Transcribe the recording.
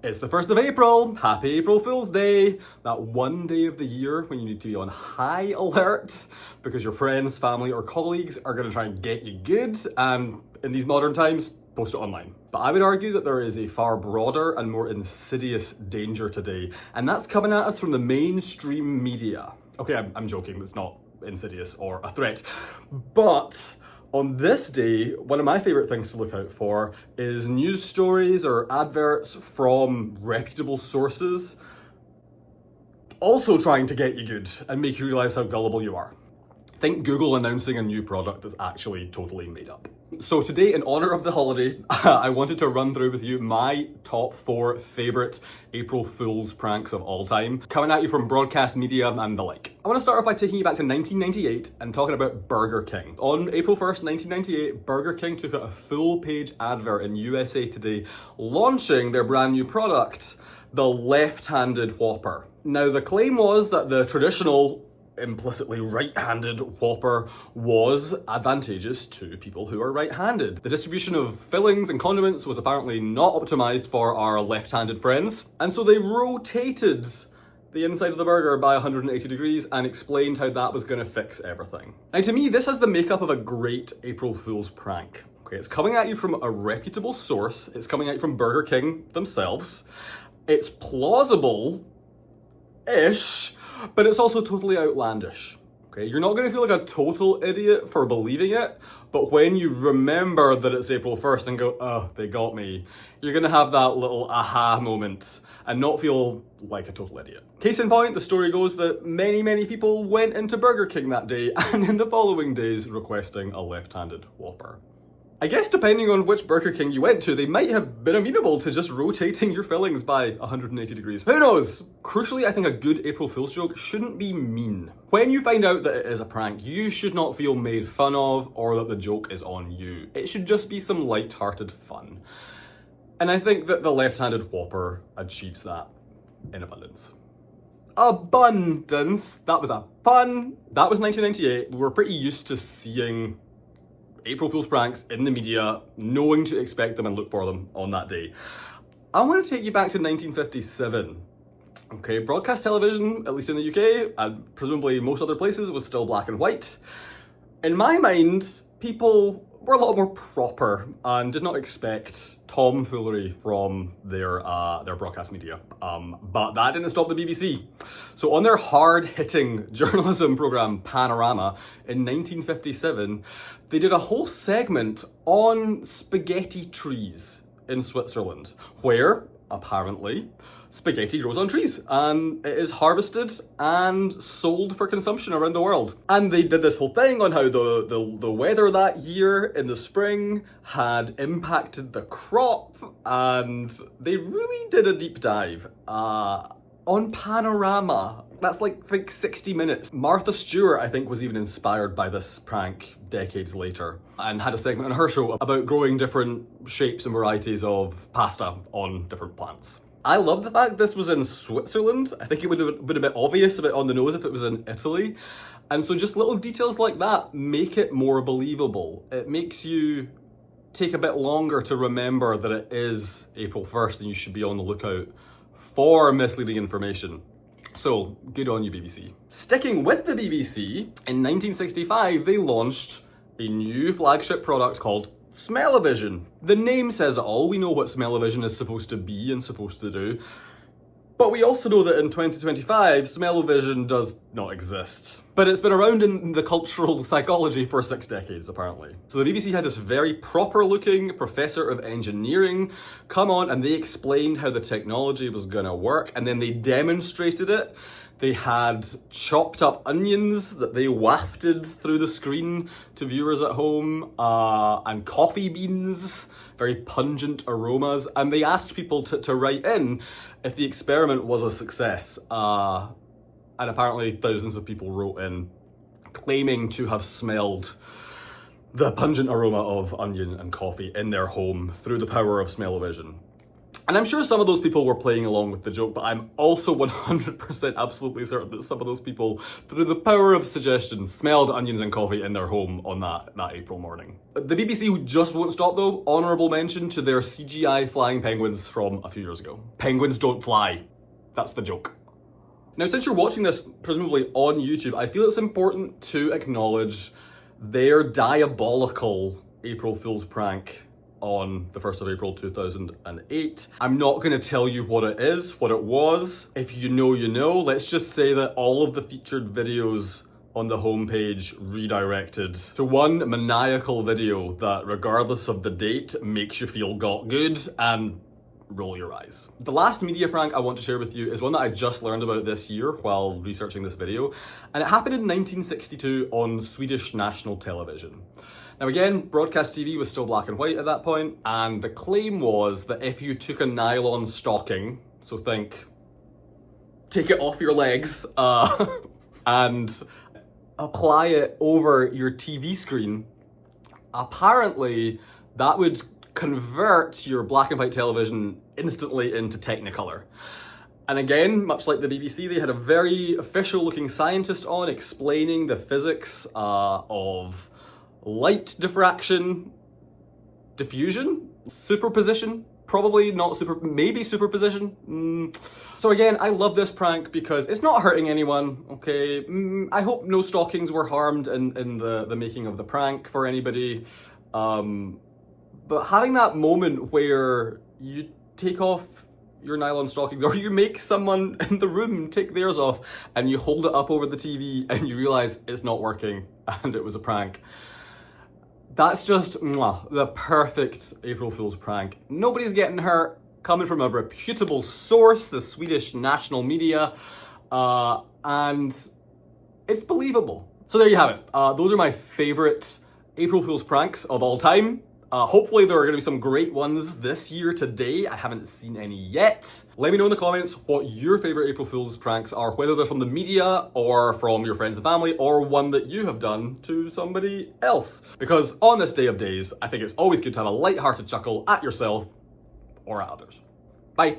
It's the 1st of April. Happy April Fool's Day. That one day of the year when you need to be on high alert because your friends, family, or colleagues are going to try and get you good, and in these modern times, post it online. But I would argue that there is a far broader and more insidious danger today, and that's coming at us from the mainstream media. Okay, I'm joking, it's not insidious or a threat, but on this day, one of my favourite things to look out for is news stories or adverts from reputable sources also trying to get you good and make you realise how gullible you are. Think Google announcing a new product that's actually totally made up. So today, in honour of the holiday, I wanted to run through with you my top 4 favourite April Fool's pranks of all time, coming at you from broadcast media and the like. I want to start off by taking you back to 1998 and talking about Burger King. On April 1st, 1998, Burger King took out a full-page advert in USA Today launching their brand new product, the left-handed Whopper. Now, the claim was that the traditional implicitly right-handed Whopper was advantageous to people who are right-handed. The distribution of fillings and condiments was apparently not optimized for our left-handed friends, and so they rotated the inside of the burger by 180 degrees and explained how that was going to fix everything. Now, to me, this has the makeup of a great April Fool's prank. Okay, it's coming at you from a reputable source, it's coming at you from Burger King themselves, it's plausible-ish, but it's also totally outlandish. Okay, you're not going to feel like a total idiot for believing it, but when you remember that it's April 1st and go, oh, they got me, you're going to have that little aha moment and not feel like a total idiot. Case in point, the story goes that many people went into Burger King that day and in the following days requesting a left-handed Whopper. I guess depending on which Burger King you went to, they might have been amenable to just rotating your fillings by 180 degrees. Who knows? Crucially, I think a good April Fool's joke shouldn't be mean. When you find out that it is a prank, you should not feel made fun of or that the joke is on you. It should just be some light-hearted fun. And I think that the left-handed Whopper achieves that in abundance. Abundance! That was a pun! That was 1998. We were pretty used to seeing April Fool's pranks in the media, knowing to expect them and look for them on that day. I want to take you back to 1957. Okay, broadcast television, at least in the UK, and presumably most other places, was still black and white. In my mind, people were a lot more proper and did not expect tomfoolery from their broadcast media. But that didn't stop the BBC. So on their hard-hitting journalism program, Panorama, in 1957, they did a whole segment on spaghetti trees in Switzerland, where, apparently, spaghetti grows on trees and it is harvested and sold for consumption around the world. And they did this whole thing on how the weather that year in the spring had impacted the crop, and they really did a deep dive on Panorama. That's like 60 minutes. Martha Stewart, I think, was even inspired by this prank decades later and had a segment on her show about growing different shapes and varieties of pasta on different plants. I love the fact this was in Switzerland. I think it would have been a bit obvious, a bit on the nose if it was in Italy. And so just little details like that make it more believable. It makes you take a bit longer to remember that it is April 1st and you should be on the lookout for misleading information. So, good on you, BBC. Sticking with the BBC, in 1965 they launched a new flagship product called Smell-O-Vision. The name says it all. We know what Smell-O-Vision is supposed to be and supposed to do. But we also know that in 2025, Smell-O-Vision does not exist. But it's been around in the cultural psychology for 6 decades, apparently. So the BBC had this very proper-looking professor of engineering come on and they explained how the technology was gonna work, and then they demonstrated it. They had chopped up onions that they wafted through the screen to viewers at home, and coffee beans, very pungent aromas, and they asked people to write in if the experiment was a success. And apparently thousands of people wrote in claiming to have smelled the pungent aroma of onion and coffee in their home through the power of Smell-O-Vision. And I'm sure some of those people were playing along with the joke, but I'm also 100% absolutely certain that some of those people, through the power of suggestion, smelled onions and coffee in their home on that April morning. The BBC, who just won't stop though, honourable mention to their CGI flying penguins from a few years ago. Penguins don't fly. That's the joke. Now, since you're watching this presumably on YouTube, I feel it's important to acknowledge their diabolical April Fool's prank on the 1st of April 2008. I'm not going to tell you what it is, what it was. If you know, you know. Let's just say that all of the featured videos on the homepage redirected to one maniacal video that, regardless of the date, makes you feel got good and roll your eyes. The last media prank I want to share with you is one that I just learned about this year while researching this video, and it happened in 1962 on Swedish national television. Now again, broadcast TV was still black and white at that point, and the claim was that if you took a nylon stocking, so think, take it off your legs, and apply it over your TV screen, apparently that would convert your black and white television instantly into Technicolor. And again, much like the BBC, they had a very official looking scientist on explaining the physics of light diffraction, diffusion, superposition, probably not maybe superposition. So again, I love this prank because it's not hurting anyone, okay? I hope no stockings were harmed in the making of the prank for anybody. But having that moment where you take off your nylon stockings, or you make someone in the room take theirs off, and you hold it up over the TV and you realize it's not working and it was a prank. That's just the perfect April Fool's prank. Nobody's getting hurt, coming from a reputable source, the Swedish national media, and it's believable. So there you have it. Those are my favorite April Fool's pranks of all time. Hopefully there are going to be some great ones this year today. I haven't seen any yet. Let me know in the comments what your favorite April Fool's pranks are, whether they're from the media or from your friends and family, or one that you have done to somebody else. Because on this day of days, I think it's always good to have a light-hearted chuckle at yourself or at others. Bye.